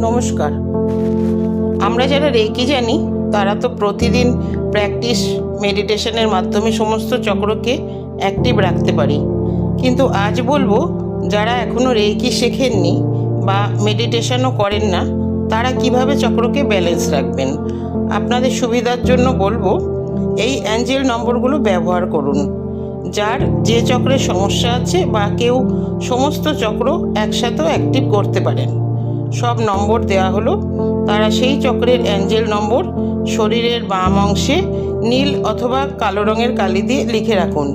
নমস্কার। আমরা যারা রেকি জানি তারা তো প্রতিদিন প্র্যাকটিস মেডিটেশনের মাধ্যমে সমস্ত চক্রকে অ্যাক্টিভ রাখতে পারি, কিন্তু আজ বলবো যারা এখনও রেকি শেখেননি বা মেডিটেশনও করেন না তারা কিভাবে চক্রকে ব্যালেন্স রাখবেন। আপনাদের সুবিধার জন্য বলবো এই অ্যাঞ্জেল নম্বরগুলো ব্যবহার করুন। যার যে চক্রের সমস্যা আছে বা কেউ সমস্ত চক্র একসাথেও অ্যাক্টিভ করতে পারেন, সব নম্বর দেওয়া হলো। তারা সেই চক্রের অ্যাঞ্জেল নম্বর শরীরের বাম অংশে নীল অথবা কালো রঙের কালি দিয়ে লিখে রাখুন।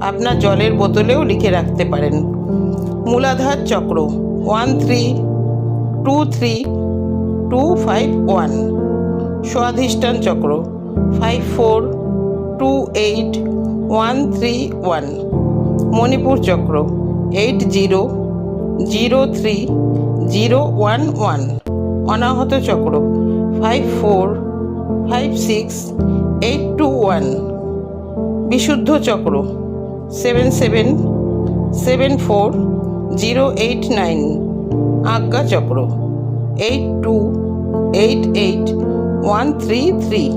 আপনার জলের বোতলেও লিখে রাখতে পারেন। মূলাধার চক্র 132325 স্বাধিষ্ঠান চক্র 5428131, মণিপুর চক্র 80030111, অনাহত চক্র 5456821, বিশুদ্ধ চক্র 77740889, আজ্ঞা চক্র 8288133,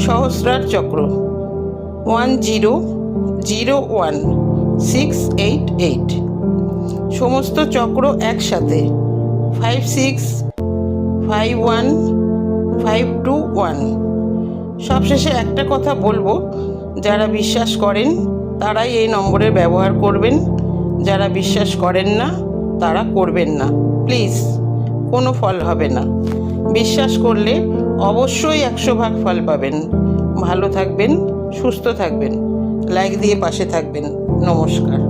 সহস্রার চক্র 1001688, সমস্ত চক্র একসাথে 5651521। সবশেষে একটা কথা বলবো, যারা বিশ্বাস করেন তারাই এই নম্বরের ব্যবহার করবেন, যারা বিশ্বাস করেন না তারা করবেন না। প্লিজ, কোনো ফল হবে না। বিশ্বাস করলে অবশ্যই 100 ভাগ ফল পাবেন। ভালো থাকবেন, সুস্থ থাকবেন, লাইক দিয়ে পাশে থাকবেন। নমস্কার।